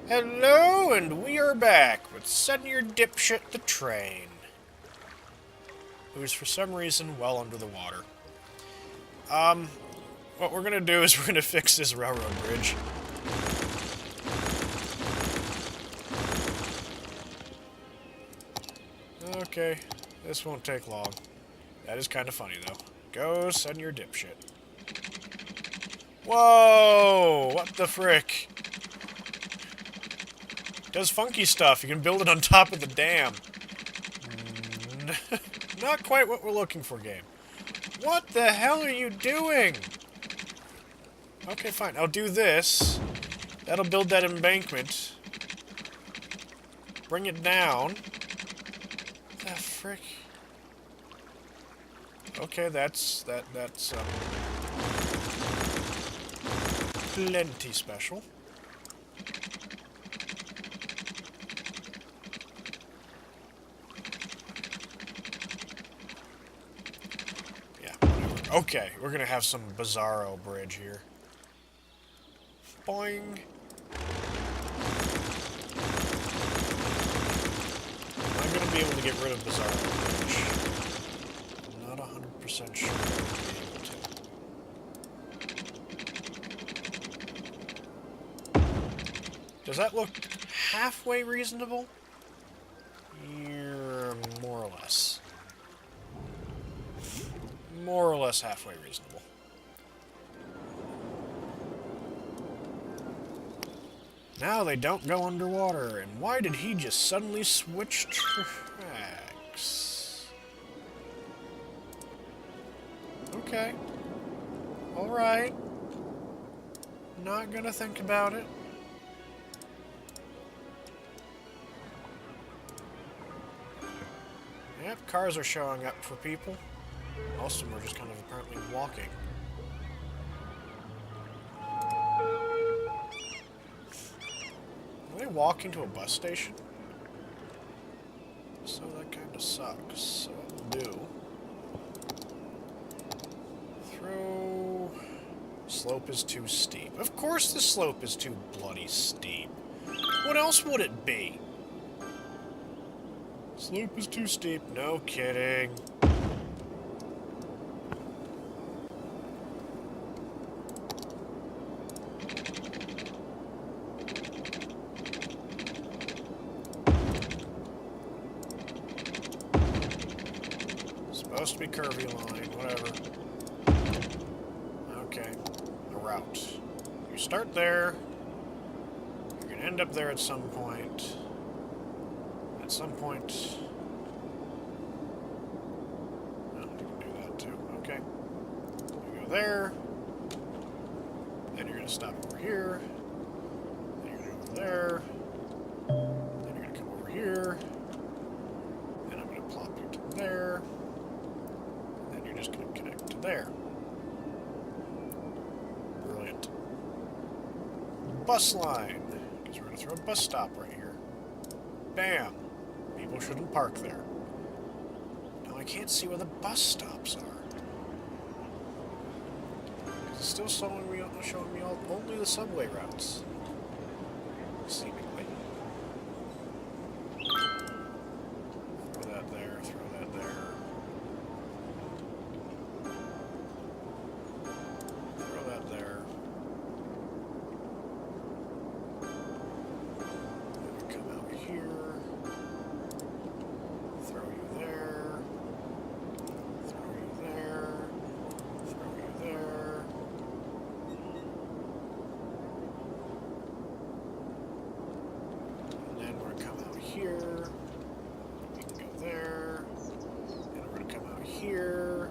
Hello, and we are back with Senior Dipshit the Train, who is for some reason well under the water. What we're gonna do is we're gonna fix this railroad bridge. Okay, this won't take long. That is kind of funny, though. Go, Senior Dipshit. Whoa! What the frick? Does funky stuff. You can build it on top of the dam. Not quite what we're looking for, game. What the hell are you doing? Okay, fine. I'll do this. That'll build that embankment. Bring it down. What the frick? Okay, that's plenty special. Okay, we're gonna have some bizarro bridge here. Boing. Am I gonna be able to get rid of bizarro bridge? I'm not 100% sure I'm gonna be able to. Does that look halfway reasonable? Yeah, more or less. More or less halfway reasonable. Now they don't go underwater, and why did he just suddenly switch tracks? Okay. Alright. Not gonna think about it. Yep, cars are showing up for people. Most of them are just kind of apparently walking. Are they walking to a bus station? So that kind of sucks. So what we'll do... Throw... Slope is too steep. Of course the slope is too bloody steep. What else would it be? Slope is too steep. No kidding. Supposed to be curvy line, whatever. Okay, a route. You start there. You're gonna end up there at some point. At some point... Oh, you can do that too. Okay. You go there. Then you're gonna stop over here. Then you're gonna go over there. Then you're gonna come over here. Then I'm gonna plop you to there. Just going to connect to there. Brilliant. Bus line. Because we're going to throw a bus stop right here. Bam. People shouldn't park there. Now I can't see where the bus stops are. It's still showing me only the subway routes. Seemingly. Throw that there, throw that there. Here, we can go there, and we're going to come out here,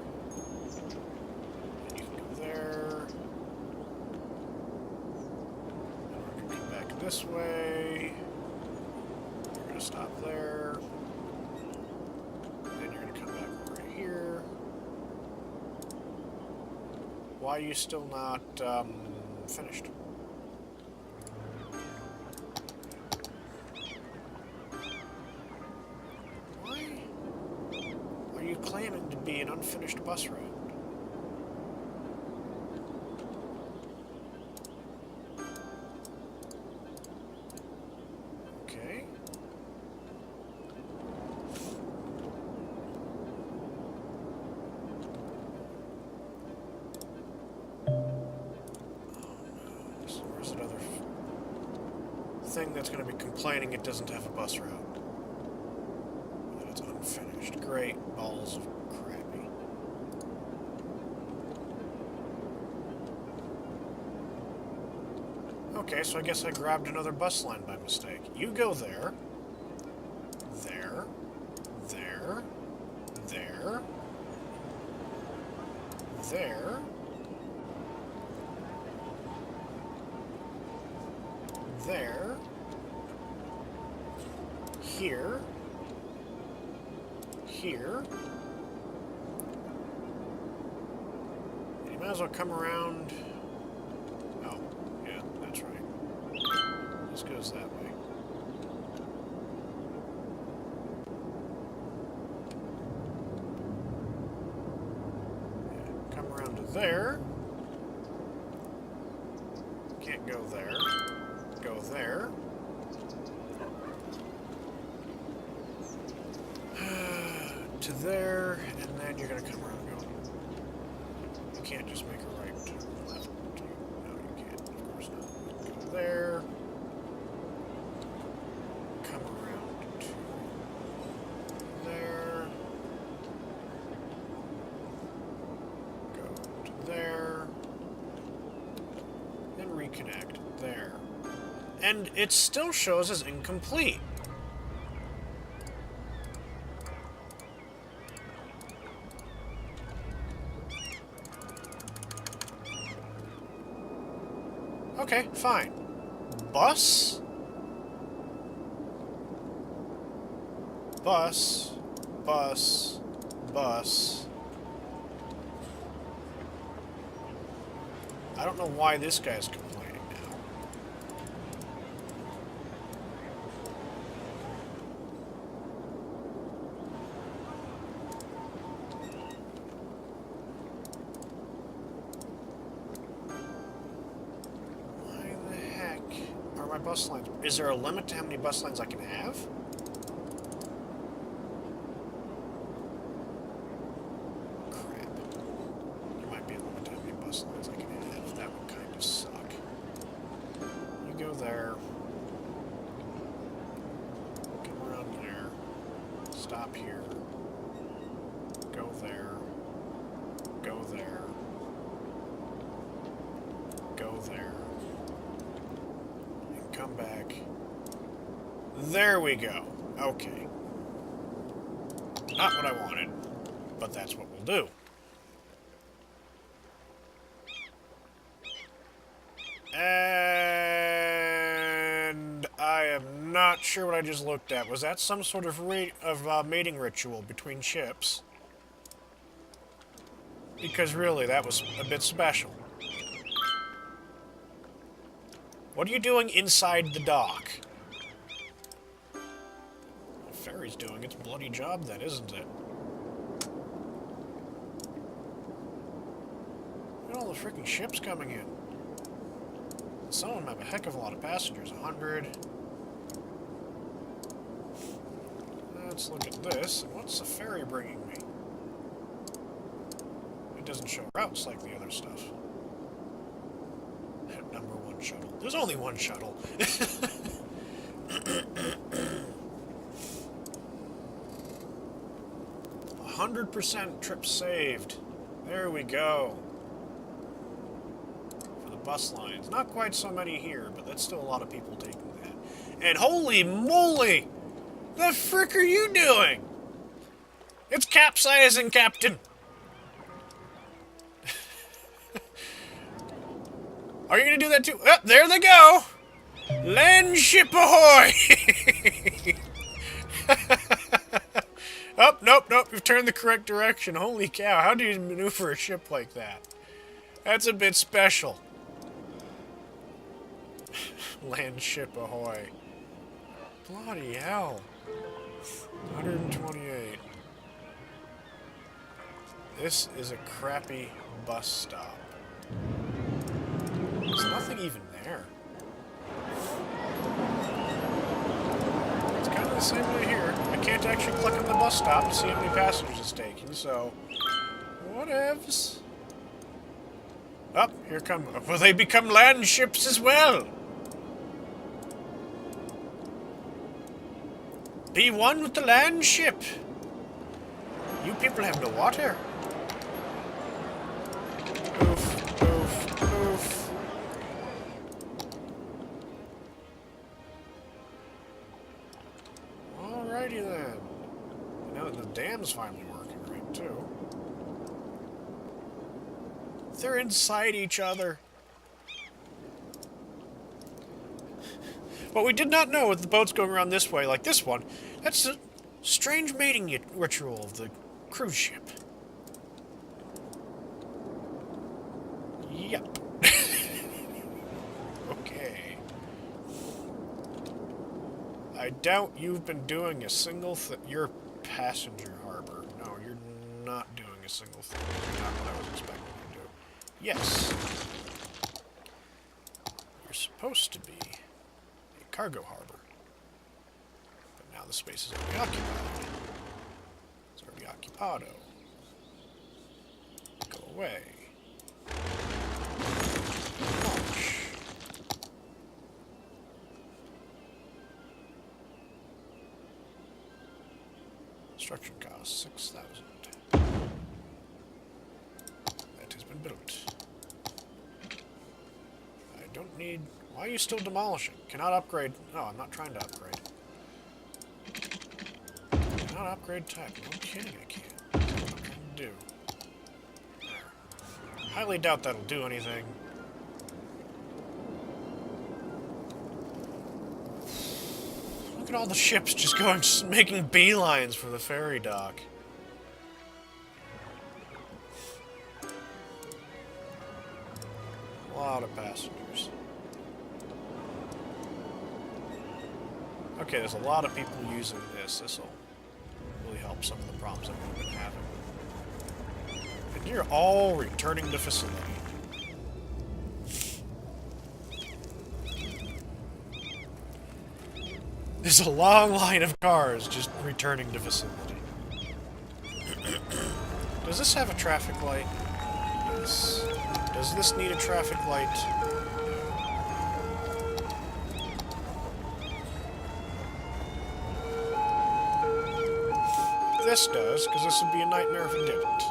and you can go there, and we're going to come back this way, we're going to stop there, and you're going to come back over here. Why are you still not finished? Claiming to be an unfinished bus route. There's another thing that's going to be complaining it doesn't have a bus route. That it's unfinished. Great balls of crappy. Okay, so I guess I grabbed another bus line by mistake. You go there. There. There. There. There. There. Here. Here. And you might as well come around. Oh, yeah, that's right. This goes that way. Yeah, come around to there. Can't go there. Go there. To there, and then you're going to come around and go. You can't just make a right to left. No, you can't. Of course not. Go there. Come around to there. Go to there. Then reconnect there. And it still shows as incomplete. Okay, fine. Bus? Bus. Bus. Bus. I don't know why this guy's complaining now. Bus lines. Is there a limit to how many bus lines I can have? Crap. There might be a limit to how many bus lines I can have. That would kind of suck. You go there. Come around there. Stop here. Go there. Go there. Go there. Come back. There we go. Okay. Not what I wanted, but that's what we'll do. And I am not sure what I just looked at. Was that some sort of mating ritual between ships? Because really, that was a bit special. What are you doing inside the dock? The ferry's doing its bloody job then, isn't it? Look at all the freaking ships coming in. Some of them have a heck of a lot of passengers. 100. Let's look at this. What's the ferry bringing me? It doesn't show routes like the other stuff. Number one shuttle. There's only one shuttle. 100% trip saved. There we go. For the bus lines. Not quite so many here, but that's still a lot of people taking that. And holy moly! The frick are you doing? It's capsizing, Captain! Are you going to do that too? Oh, there they go! Land ship ahoy! Oh, nope, nope, you've turned the correct direction. Holy cow, how do you maneuver a ship like that? That's a bit special. Land ship ahoy. Bloody hell. 128. This is a crappy bus stop. There's nothing even there. It's kind of the same way here. I can't actually click on the bus stop to see how many passengers it's taking, so... whatevs. Up, here come... Will they become land ships as well? Be one with the land ship. You people have no water. Oof, oof, oof. Alrighty then. Now the dam's finally working, right, too. They're inside each other. What we did not know with the boats going around this way, like this one, that's a strange mating ritual of the cruise ship. Yep. Okay. I doubt you've been doing a single thing. You're passenger harbor. No, you're not doing a single thing. You're not what I was expecting you to do. Yes. You're supposed to be a cargo harbor. But now the space is already occupied. It's already occupado. Go away. Launch. Construction cost 6,000. That has been built. I don't need... Why are you still demolishing? Cannot upgrade... No, I'm not trying to upgrade. Cannot upgrade type. No kidding, I can't. What am I trying to do? There. Highly doubt that'll do anything. Look at all the ships just going, making beelines for the ferry dock. A lot of passengers. Okay, there's a lot of people using this. This'll really help some of the problems that we've been having. And you're all returning to facility. There's a long line of cars just returning to facility. Does this have a traffic light? Yes. Does this need a traffic light? This does, because this would be a nightmare if it didn't.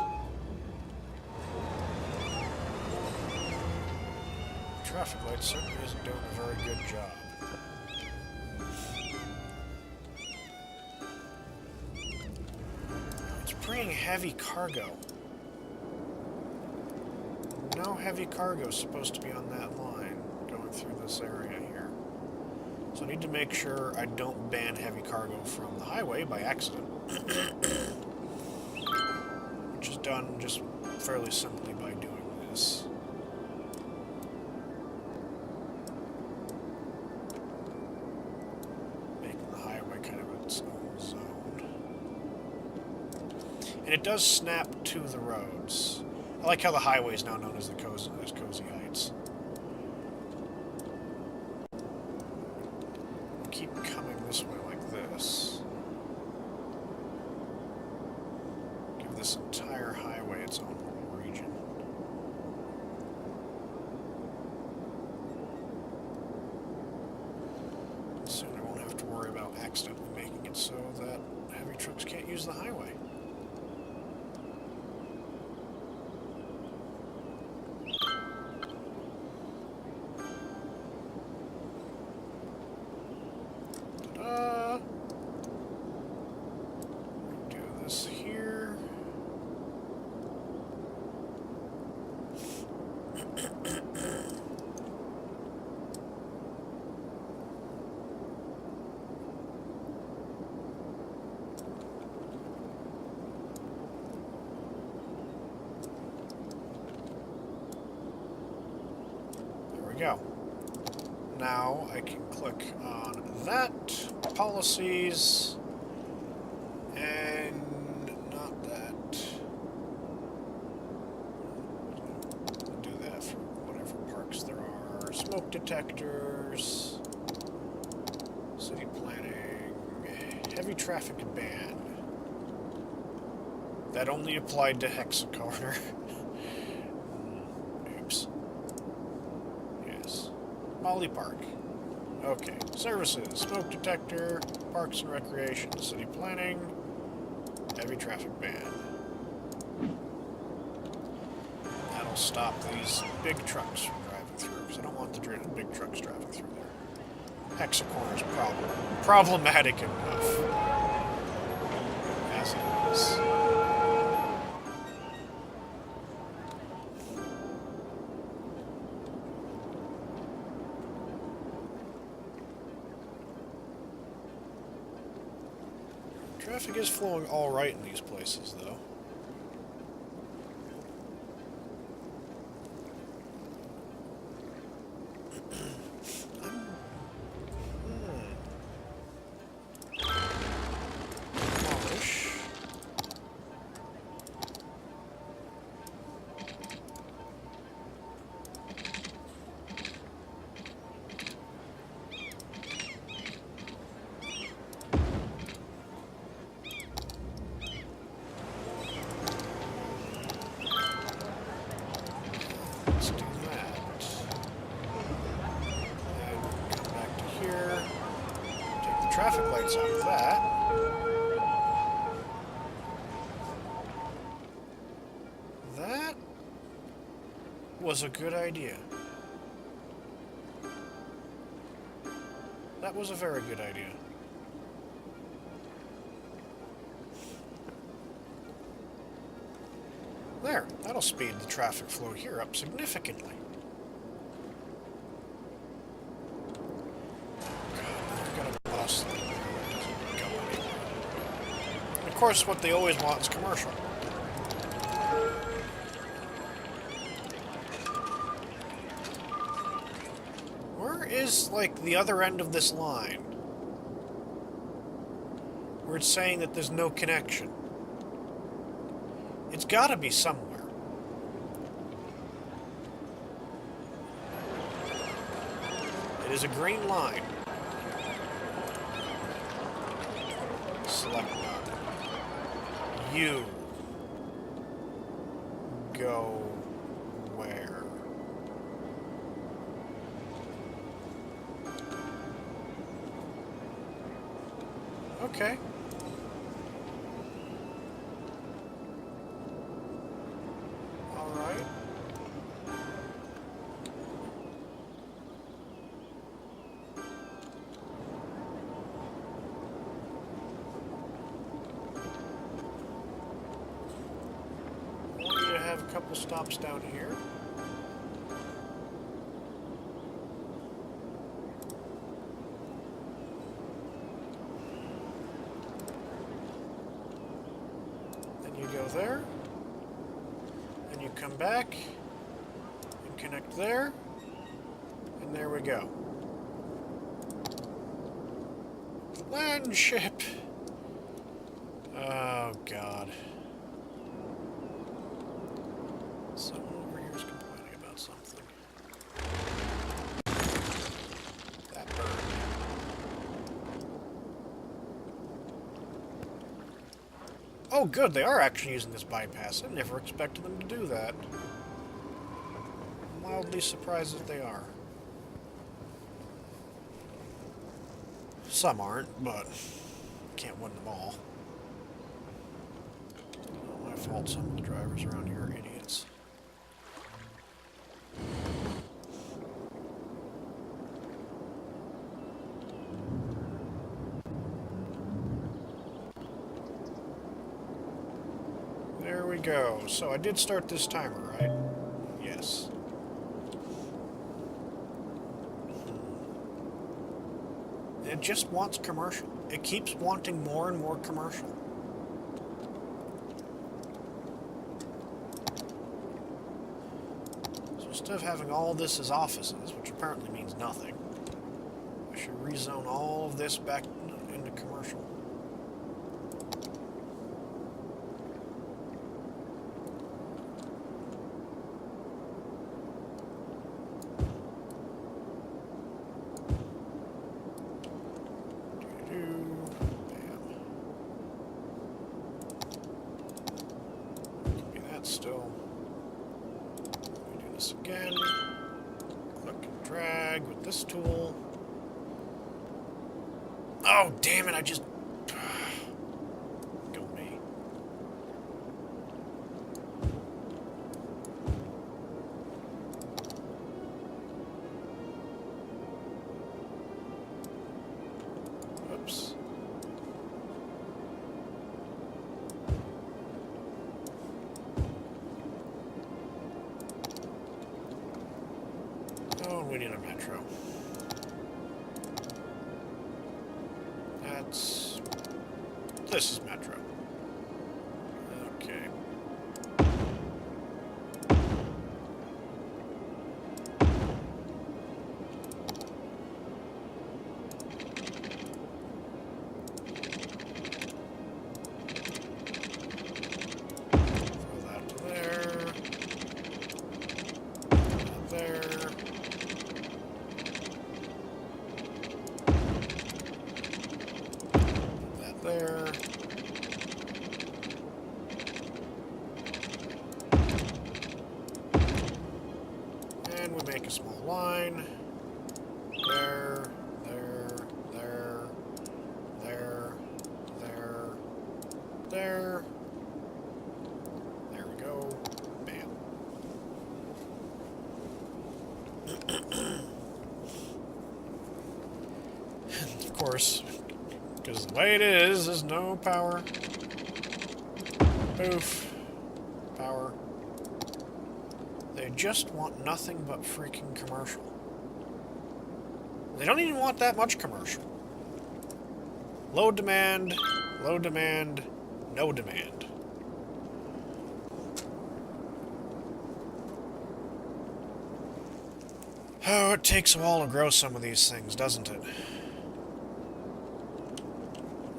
Traffic light certainly isn't doing a very good job. Bringing heavy cargo. No heavy cargo is supposed to be on that line going through this area here. So I need to make sure I don't ban heavy cargo from the highway by accident. Which is done just fairly simply by doing this. Making the highway kind of its own zone. And it does snap to the roads. I like how the highway is now known as the Cozy Heights. We'll keep coming this way like this. Give this entire highway its own little region. Soon I won't have to worry about accidentally making it so that heavy trucks can't use the highway. Go. Now I can click on that, policies, and not that. I'll do that for whatever parks there are. Smoke detectors, city planning, heavy traffic ban. That only applied to Hexacorner. Oops. Molly Park. Okay. Services. Smoke detector. Parks and recreation. City planning. Heavy traffic ban. That'll stop these big trucks from driving through, because I don't want the dreaded big trucks driving through there. Hexacorner's problematic enough. As it is. Traffic is flowing all right in these places, though. Let's do that. And come back to here. Take the traffic lights out of that. That was a good idea. That was a very good idea. There, that'll speed the traffic flow here up significantly. God, they've got a bus that doesn't go anywhere. And of course, what they always want is commercial. Where is, like, the other end of this line? Where it's saying that there's no connection. It's gotta be somewhere. It is a green line. Select none. You go where? Okay. Have a couple stops down here. Then you go there. Then you come back and connect there. And there we go. Land ship. Oh, God. Someone over here is complaining about something. That bird. Oh, good, they are actually using this bypass. I never expected them to do that. I'm mildly surprised that they are. Some aren't, but can't win them all. Not my fault some of the drivers around here are idiots. There we go. So I did start this timer, right? Yes. It just wants commercial. It keeps wanting more and more commercial. So instead of having all this as offices, which apparently means nothing, I should rezone all of this back into commercial. Still, we do this again. Click and drag. drag with this tool. Oh, damn it, I just... Go me. Oops. Oh, we need a metro. This is metro. Okay. Throw that to there. That there. That there. Make a small line. There, there, there, there, there, there. There we go. Bam. Of course, because the way it is no power. Poof. Power. They just want nothing but freaking commercial. They don't even want that much commercial. Low demand, no demand. Oh, it takes a while to grow some of these things, doesn't it?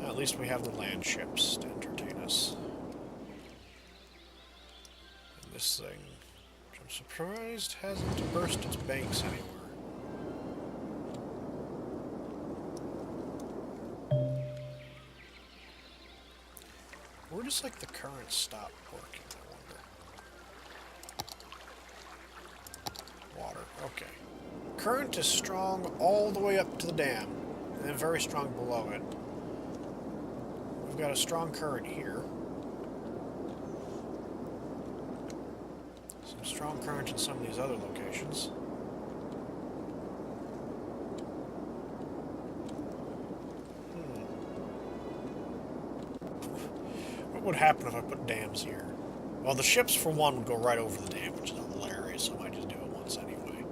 At least we have the land ships to entertain us. And this thing... I'm surprised hasn't burst its banks anywhere. Where does, like, the current stop working, I wonder? Water, okay. Current is strong all the way up to the dam, and then very strong below it. We've got a strong current here. Some strong current in some of these other locations. What would happen if I put dams here? Well, the ships, for one, would go right over the dam, which is hilarious, so I might just do it once anyway.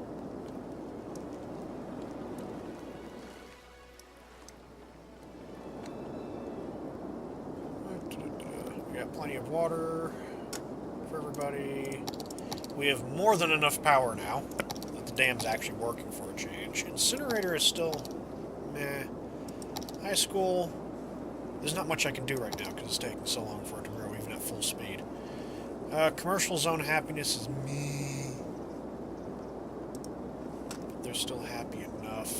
We got plenty of water for everybody. We have more than enough power now that the dam's actually working for a change. Incinerator is still meh. High school, there's not much I can do right now because it's taking so long for it to grow even at full speed. Commercial zone happiness is meh. They're still happy enough.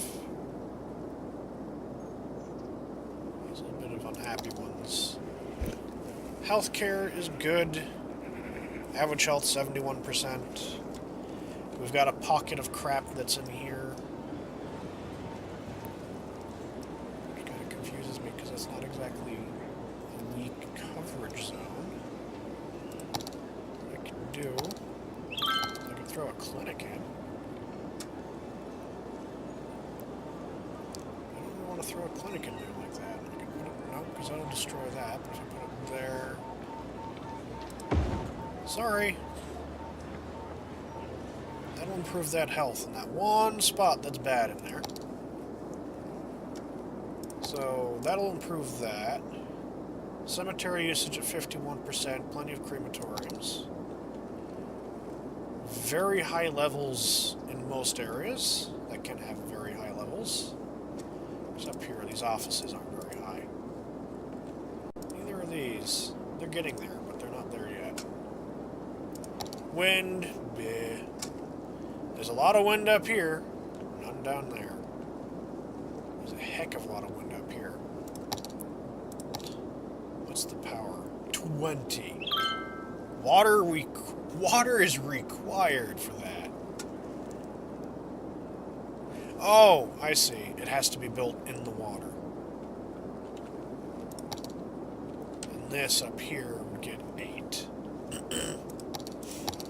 There's a little bit of unhappy ones. Healthcare is good. Average health, 71%. We've got a pocket of crap that's in here. Which kind of confuses me because it's not exactly a weak coverage zone. What I can do is I can throw a clinic in. I don't really want to throw a clinic in there like that. I can put it, nope, because that'll destroy that. But if I put it there... Sorry. That'll improve that health in that one spot that's bad in there. So that'll improve that. Cemetery usage at 51%, plenty of crematoriums. Very high levels in most areas that can have very high levels. Except here, these offices aren't very high. Neither are these. They're getting there, but they're not there yet. Wind, bleh. There's a lot of wind up here, none down there. There's a heck of a lot of wind up here. What's the power? 20. Water is required for that. Oh, I see. It has to be built in the water. And this up here would get 8.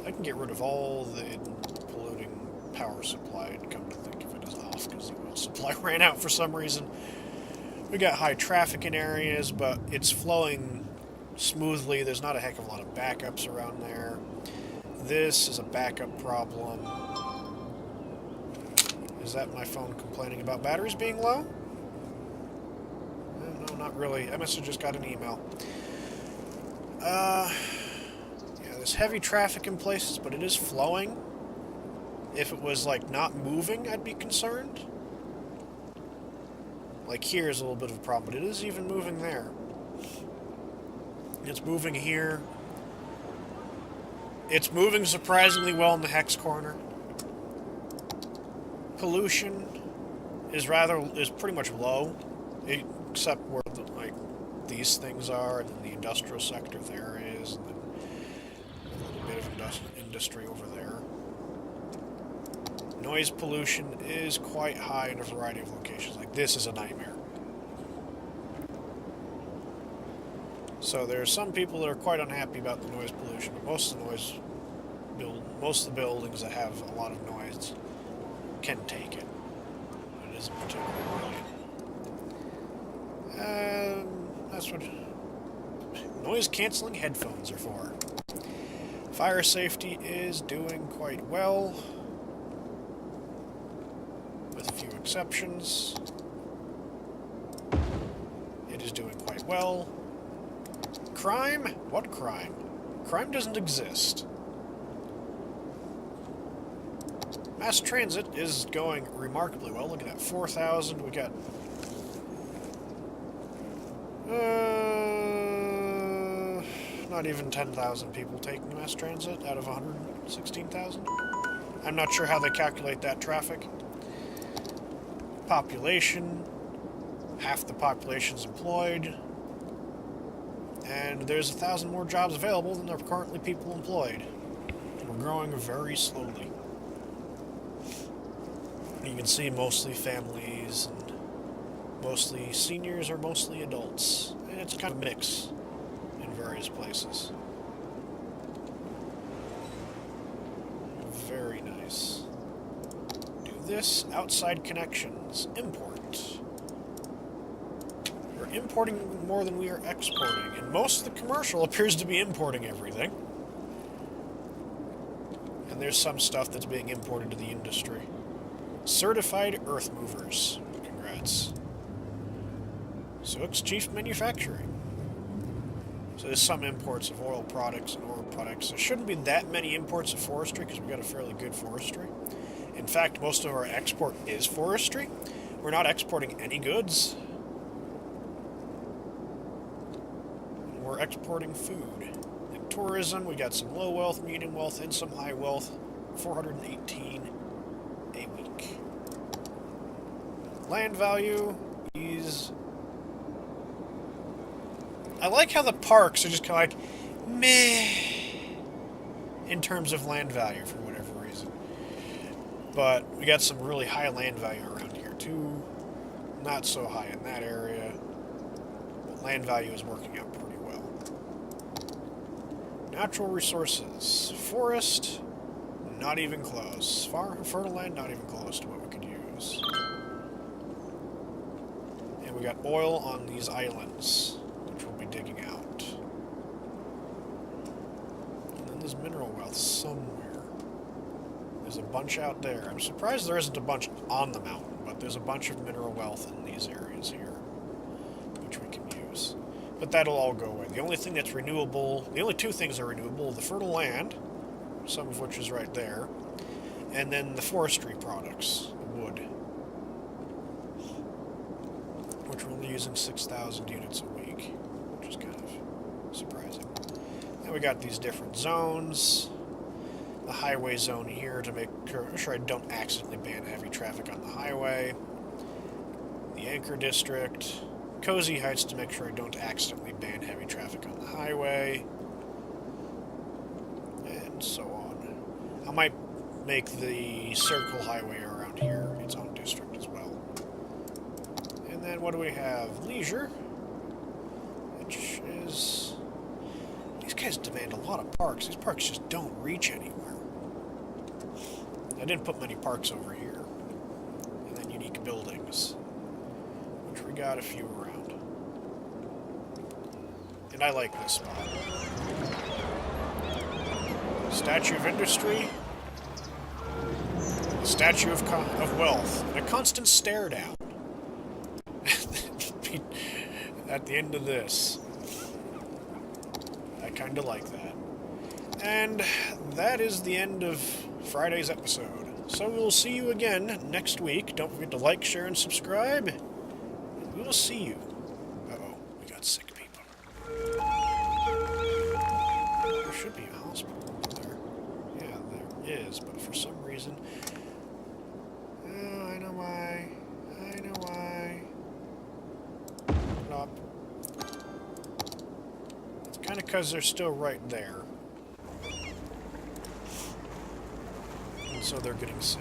I can get rid of all the polluting power supply and come to think of it as off because the oil supply ran out for some reason. We got high traffic in areas, but it's flowing smoothly. There's not a heck of a lot of backups around there. This is a backup problem. Is that my phone complaining about batteries being low? No, not really. I must have just got an email. Yeah, there's heavy traffic in places, but it is flowing. If it was, like, not moving, I'd be concerned. Like, here's a little bit of a problem, but it is even moving there. It's moving here. It's moving surprisingly well in the hex corner. Pollution is pretty much low, except where like these things are, and then the industrial sector there is, and then a little bit of industry over there. Noise pollution is quite high in a variety of locations. Like this is a nightmare. So there are some people that are quite unhappy about the noise pollution, but most of the buildings that have a lot of noise can take it. It isn't particularly brilliant. That's what noise-canceling headphones are for. Fire safety is doing quite well, with a few exceptions. It is doing quite well. Crime? What crime? Crime doesn't exist. Mass transit is going remarkably well. Look at that, 4,000. We got... not even 10,000 people taking mass transit out of 116,000. I'm not sure how they calculate that traffic. Population. Half the population's employed. And there's 1,000 more jobs available than there are currently people employed. And we're growing very slowly. You can see mostly families, and mostly seniors or mostly adults. And it's kind of a mix in various places. Very nice. Do this. Outside connections. Import. We're importing more than we are exporting, and most of the commercial appears to be importing everything. And there's some stuff that's being imported to the industry. Certified earth movers. Congrats. Sook's Chief Manufacturing. So there's some imports of oil products and ore products. There shouldn't be that many imports of forestry because we've got a fairly good forestry. In fact, most of our export is forestry. We're not exporting any goods. We're exporting food. In tourism, we got some low wealth, medium wealth, and some high wealth. 418 a week. Land value is... I like how the parks are just kind of like, meh, in terms of land value for whatever reason. But we got some really high land value around here too. Not so high in that area. But land value is working out pretty well. Natural resources. Forest, not even close. Fertile land, not even close to what we could use. And we got oil on these islands, which we'll be digging out. And then there's mineral wealth somewhere. There's a bunch out there. I'm surprised there isn't a bunch on the mountain, but there's a bunch of mineral wealth in these areas here, which we can use. But that'll all go away. The only thing that's renewable, the only two things that are renewable, the fertile land, some of which is right there, and then the forestry products, wood, which we're only using 6,000 units a week, which is kind of surprising. Then we got these different zones. The highway zone here to make sure I don't accidentally ban heavy traffic on the highway. The Anchor District. Cozy Heights to make sure I don't accidentally ban heavy traffic on the highway. And so on. I might make the Circle Highway around here its own district. what do we have? Leisure, which is... These guys demand a lot of parks. These parks just don't reach anywhere. I didn't put many parks over here. And then unique buildings, which we got a few around. And I like this spot. Statue of Industry. Statue of Wealth. And a constant stare down. At the end of this. I kind of like that. And that is the end of Friday's episode. So we'll see you again next week. Don't forget to like, share, and subscribe. And we will see you. Uh-oh, we got sick people. There should be a hospital there. Yeah, there is, but for some reason... Oh, I know why. I know why. Up. It's kind of because they're still right there. And so they're getting sick.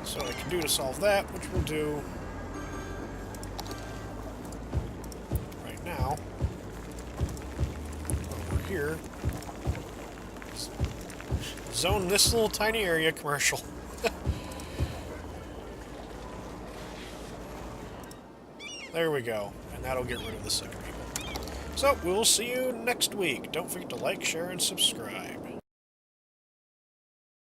So what I can do to solve that, which we'll do right now, over here, zone this little tiny area commercial. There we go, and that'll get rid of the sick people. So, we'll see you next week. Don't forget to like, share, and subscribe.